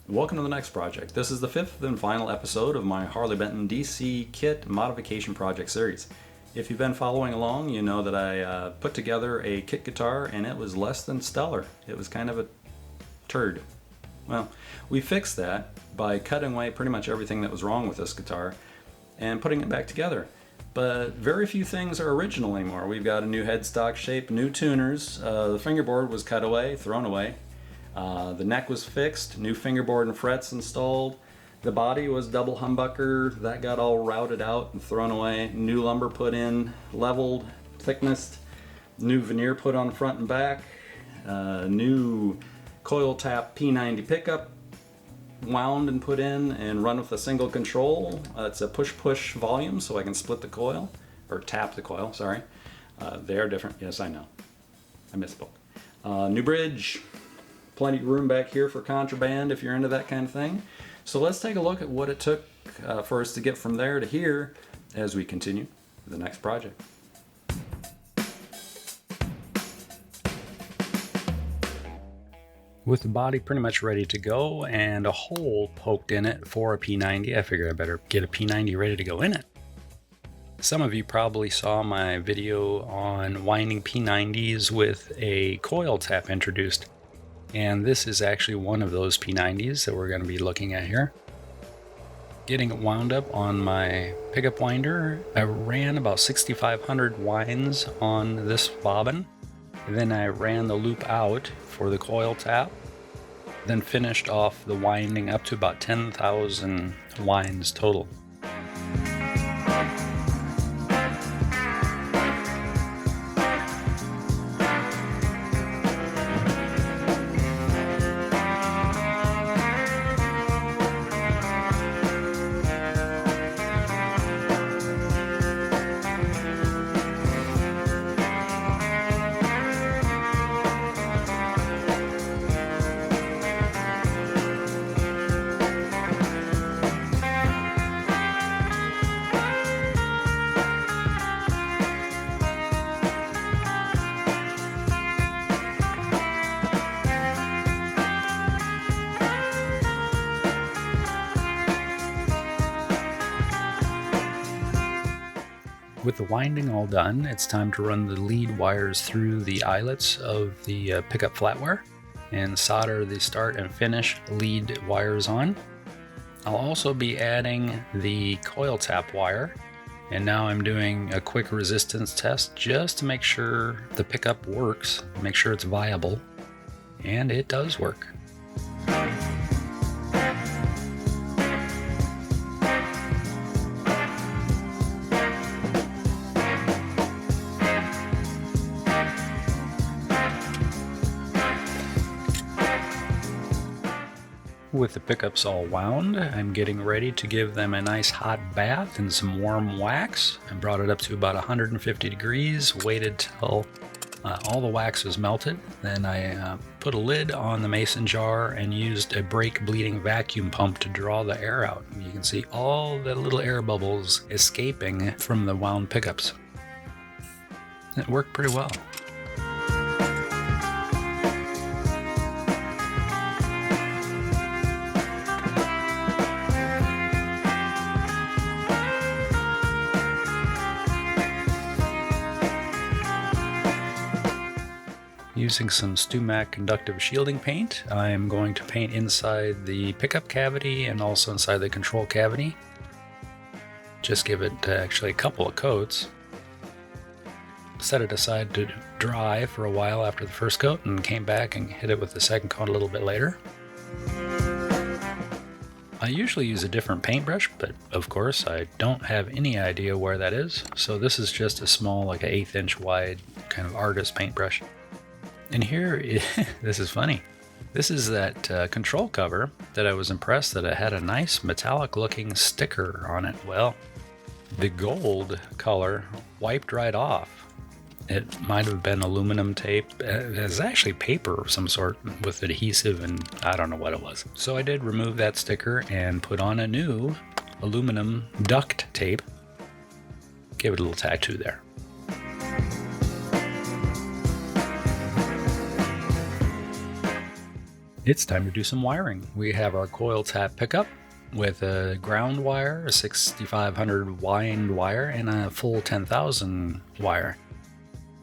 Welcome to the next project. This is the fifth and final episode of my Harley Benton DC Kit Modification Project series. If you've been following along, you know that I put together a kit guitar and it was less than stellar. It was kind of a turd. Well, we fixed that by cutting away pretty much everything that was wrong with this guitar and putting it back together. But very few things are original anymore. We've got a new headstock shape, new tuners, the fingerboard was cut away, thrown away. The neck was fixed, new fingerboard and frets installed. The body was double humbucker, that got all routed out and thrown away. New lumber put in, leveled, thicknessed. New veneer put on front and back. New coil tap P90 pickup wound and put in and run with a single control. It's a push-push volume so I can split the coil, or tap the coil, sorry. They are different, yes I know. I misspoke. New bridge. Plenty of room back here for contraband if you're into that kind of thing. So let's take a look at what it took for us to get from there to here as we continue the next project. With the body pretty much ready to go and a hole poked in it for a P90, I figured I better get a P90 ready to go in it. Some of you probably saw my video on winding P90s with a coil tap introduced. And this is actually one of those P90s that we're going to be looking at here. Getting it wound up on my pickup winder, I ran about 6,500 winds on this bobbin. And then I ran the loop out for the coil tap. Then finished off the winding up to about 10,000 winds total. With the winding all done, it's time to run the lead wires through the eyelets of the pickup flatware and solder the start and finish lead wires on. I'll also be adding the coil tap wire, and now I'm doing a quick resistance test just to make sure the pickup works, make sure it's viable, and it does work. With the pickups all wound, I'm getting ready to give them a nice hot bath and some warm wax. I brought it up to about 150 degrees, waited till all the wax was melted. Then I put a lid on the mason jar and used a brake bleeding vacuum pump to draw the air out. You can see all the little air bubbles escaping from the wound pickups. It worked pretty well. Using some StuMac conductive shielding paint, I'm going to paint inside the pickup cavity and also inside the control cavity. Just give it actually a couple of coats. Set it aside to dry for a while after the first coat and came back and hit it with the second coat a little bit later. I usually use a different paintbrush, but of course I don't have any idea where that is. So this is just a small, like an 1/8 inch wide kind of artist paintbrush. And here, this is funny. This is that control cover that I was impressed that it had a nice metallic looking sticker on it. Well, the gold color wiped right off. It might have been aluminum tape. It's actually paper of some sort with adhesive and I don't know what it was. So I did remove that sticker and put on a new aluminum duct tape. Give it a little tattoo there. It's time to do some wiring. We have our coil tap pickup with a ground wire, a 6500 wind wire, and a full 10,000 wire.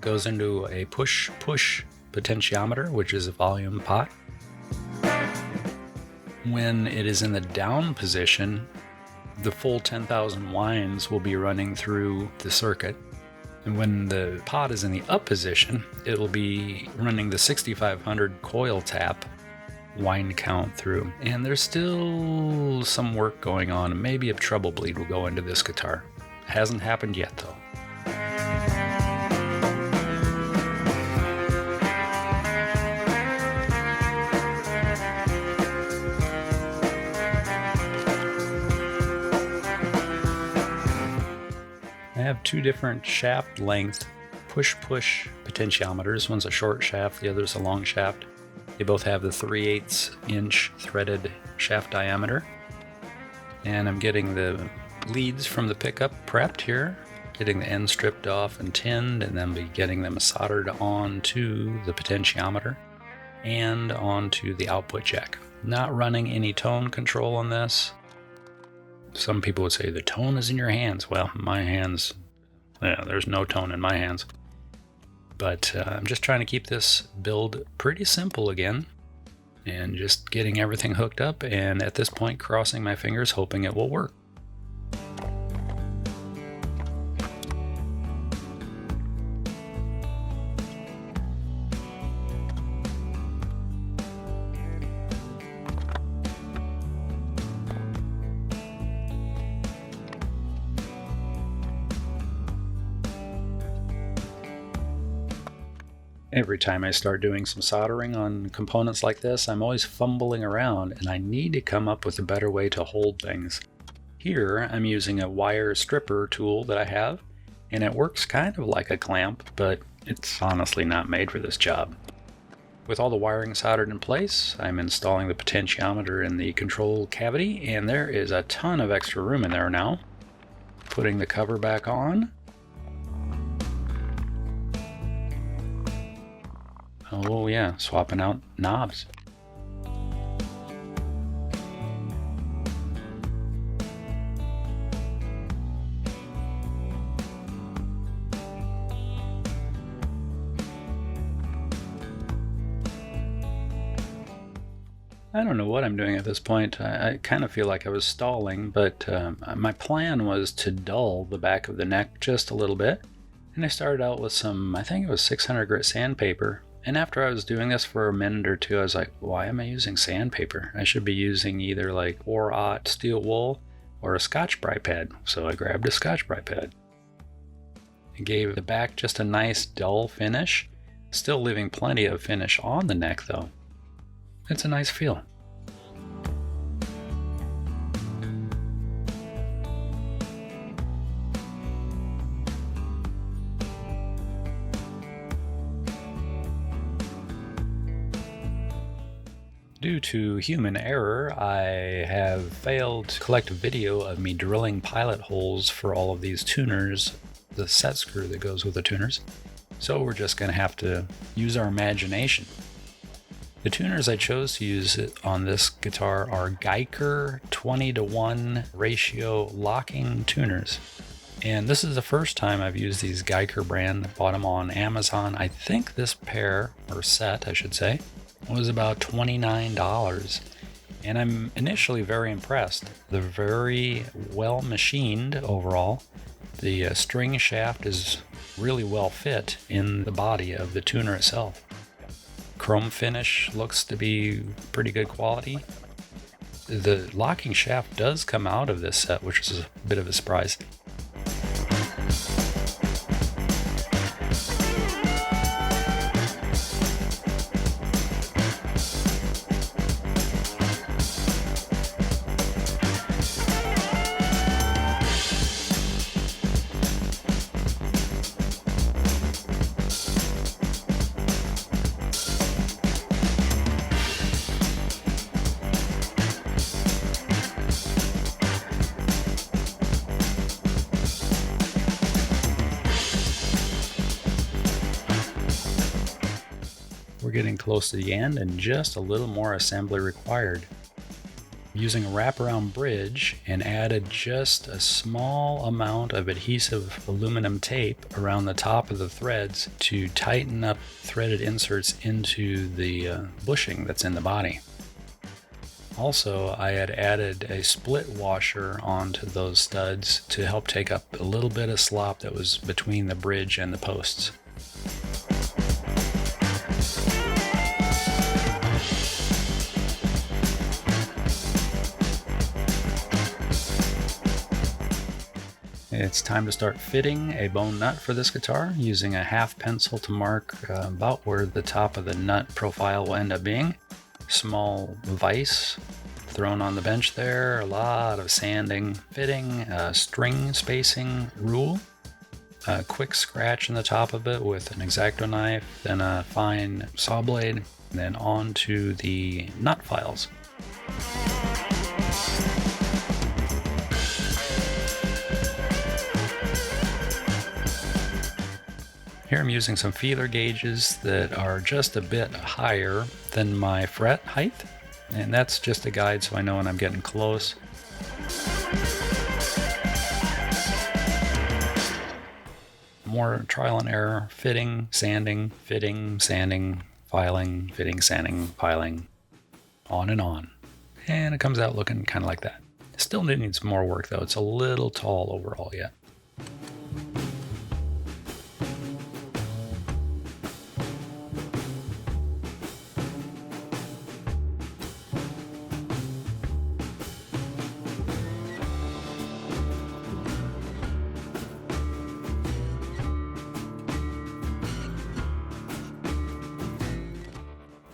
Goes into a push-push potentiometer, which is a volume pot. When it is in the down position, the full 10,000 winds will be running through the circuit. And when the pot is in the up position, it'll be running the 6500 coil tap wind count through. And there's still some work going on. Maybe a treble bleed will go into this guitar. Hasn't happened yet though. I have two different shaft length push-push potentiometers. One's a short shaft, the other's a long shaft. They both have the 3/8 inch threaded shaft diameter. And I'm getting the leads from the pickup prepped here, getting the ends stripped off and tinned, and then be getting them soldered onto the potentiometer and onto the output jack. Not running any tone control on this. Some people would say the tone is in your hands. Well, my hands, there's no tone in my hands. But I'm just trying to keep this build pretty simple again, and just getting everything hooked up, and at this point crossing my fingers hoping it will work. Every time I start doing some soldering on components like this, I'm always fumbling around, and I need to come up with a better way to hold things. Here, I'm using a wire stripper tool that I have, and it works kind of like a clamp, but it's honestly not made for this job. With all the wiring soldered in place, I'm installing the potentiometer in the control cavity, and there is a ton of extra room in there now. Putting the cover back on. Oh yeah, swapping out knobs. I don't know what I'm doing at this point. I kind of feel like I was stalling, but my plan was to dull the back of the neck just a little bit. And I started out with some, I think it was 600 grit sandpaper. And after I was doing this for a minute or two, I was like, why am I using sandpaper? I should be using either like 4/0 steel wool or a Scotch-Brite pad. So I grabbed a Scotch-Brite pad. It gave the back just a nice dull finish, still leaving plenty of finish on the neck though. It's a nice feel. Due to human error, I have failed to collect a video of me drilling pilot holes for all of these tuners, the set screw that goes with the tuners. So we're just going to have to use our imagination. The tuners I chose to use on this guitar are Geiger 20:1 ratio locking tuners. And this is the first time I've used these Geiger brand. Bought them on Amazon. I think this pair, or set I should say, was about $29. And I'm initially very impressed. They're very well machined overall. The string shaft is really well fit in the body of the tuner itself. Chrome finish looks to be pretty good quality. The locking shaft does come out of this set, which is a bit of a surprise. getting close to the end and just a little more assembly required. Using a wraparound bridge and added just a small amount of adhesive aluminum tape around the top of the threads to tighten up threaded inserts into the bushing that's in the body. Also, I had added a split washer onto those studs to help take up a little bit of slop that was between the bridge and the posts. It's time to start fitting a bone nut for this guitar using a half pencil to mark about where the top of the nut profile will end up being. Small vise thrown on the bench there, a lot of sanding, fitting, string spacing rule, a quick scratch in the top of it with an X-Acto knife, then a fine saw blade, and then on to the nut files. Here I'm using some feeler gauges that are just a bit higher than my fret height, and that's just a guide so I know when I'm getting close. More trial and error, fitting, sanding, filing, fitting, sanding, piling, on and on. And it comes out looking kind of like that. Still needs more work though, it's a little tall overall yet.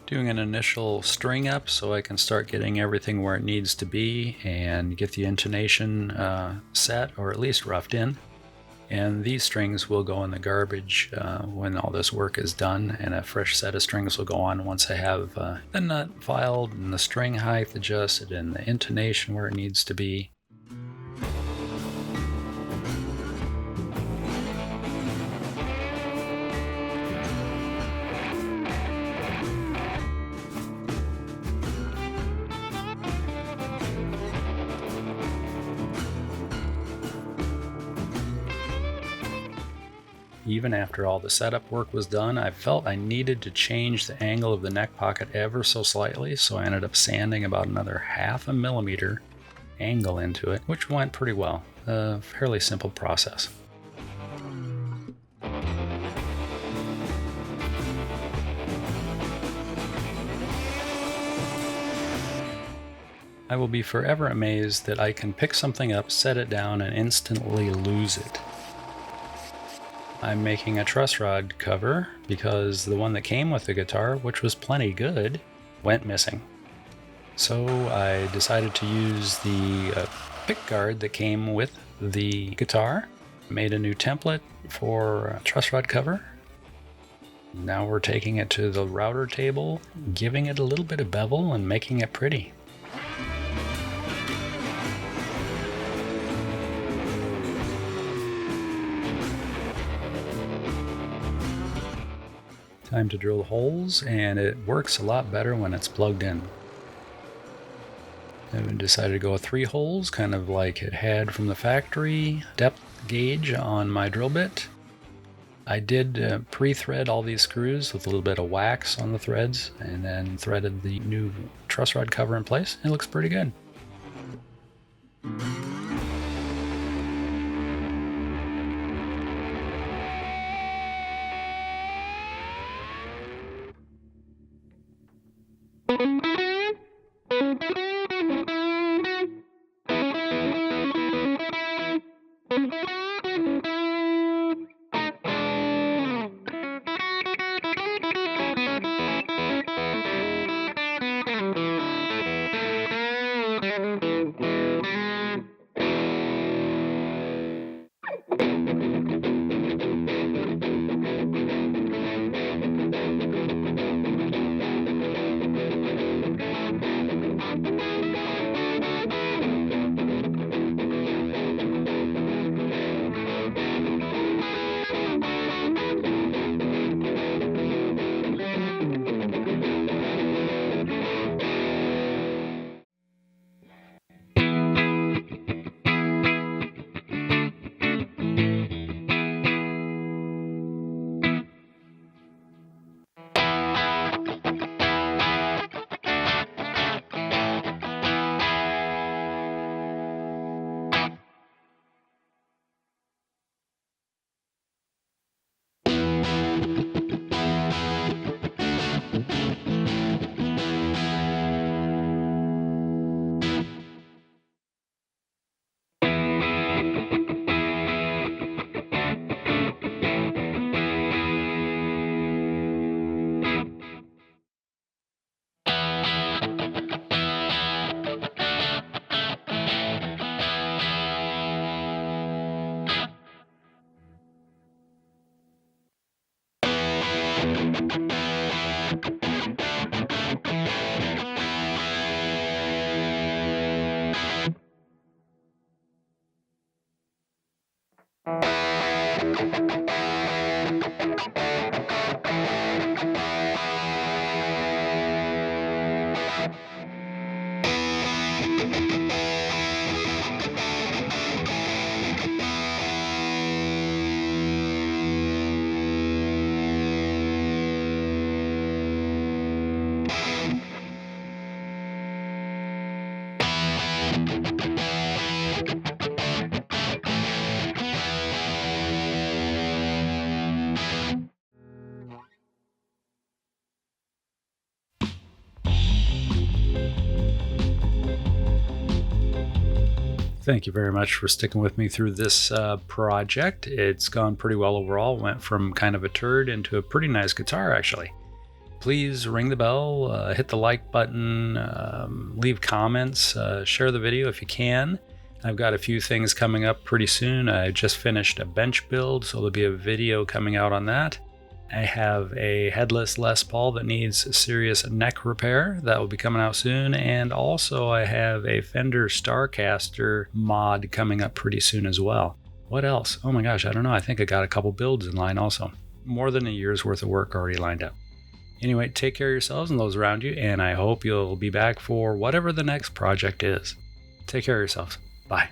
Doing an initial string up so I can start getting everything where it needs to be and get the intonation set, or at least roughed in. And these strings will go in the garbage when all this work is done, and a fresh set of strings will go on once I have the nut filed and the string height adjusted and the intonation where it needs to be. Even after all the setup work was done, I felt I needed to change the angle of the neck pocket ever so slightly, so I ended up sanding about another 0.5 millimeter angle into it, which went pretty well. A fairly simple process. I will be forever amazed that I can pick something up, set it down, and instantly lose it. I'm making a truss rod cover because the one that came with the guitar, which was plenty good, went missing. So I decided to use the pick guard that came with the guitar, made a new template for a truss rod cover. Now we're taking it to the router table, giving it a little bit of bevel and making it pretty. Time to drill holes, and it works a lot better when it's plugged in. I decided to go with 3 holes, kind of like it had from the factory. Depth gauge on my drill bit. I did pre-thread all these screws with a little bit of wax on the threads, and then threaded the new truss rod cover in place. It looks pretty good. Thank you very much for sticking with me through this project. It's gone pretty well overall. Went from kind of a turd into a pretty nice guitar, actually. Please ring the bell, hit the like button, leave comments, share the video if you can. I've got a few things coming up pretty soon. I just finished a bench build, so there'll be a video coming out on that. I have a headless Les Paul that needs serious neck repair. That will be coming out soon. And also I have a Fender Starcaster mod coming up pretty soon as well. What else? Oh my gosh, I don't know. I think I got a couple builds in line also. More than a year's worth of work already lined up. Anyway, take care of yourselves and those around you, and I hope you'll be back for whatever the next project is. Take care of yourselves. Bye.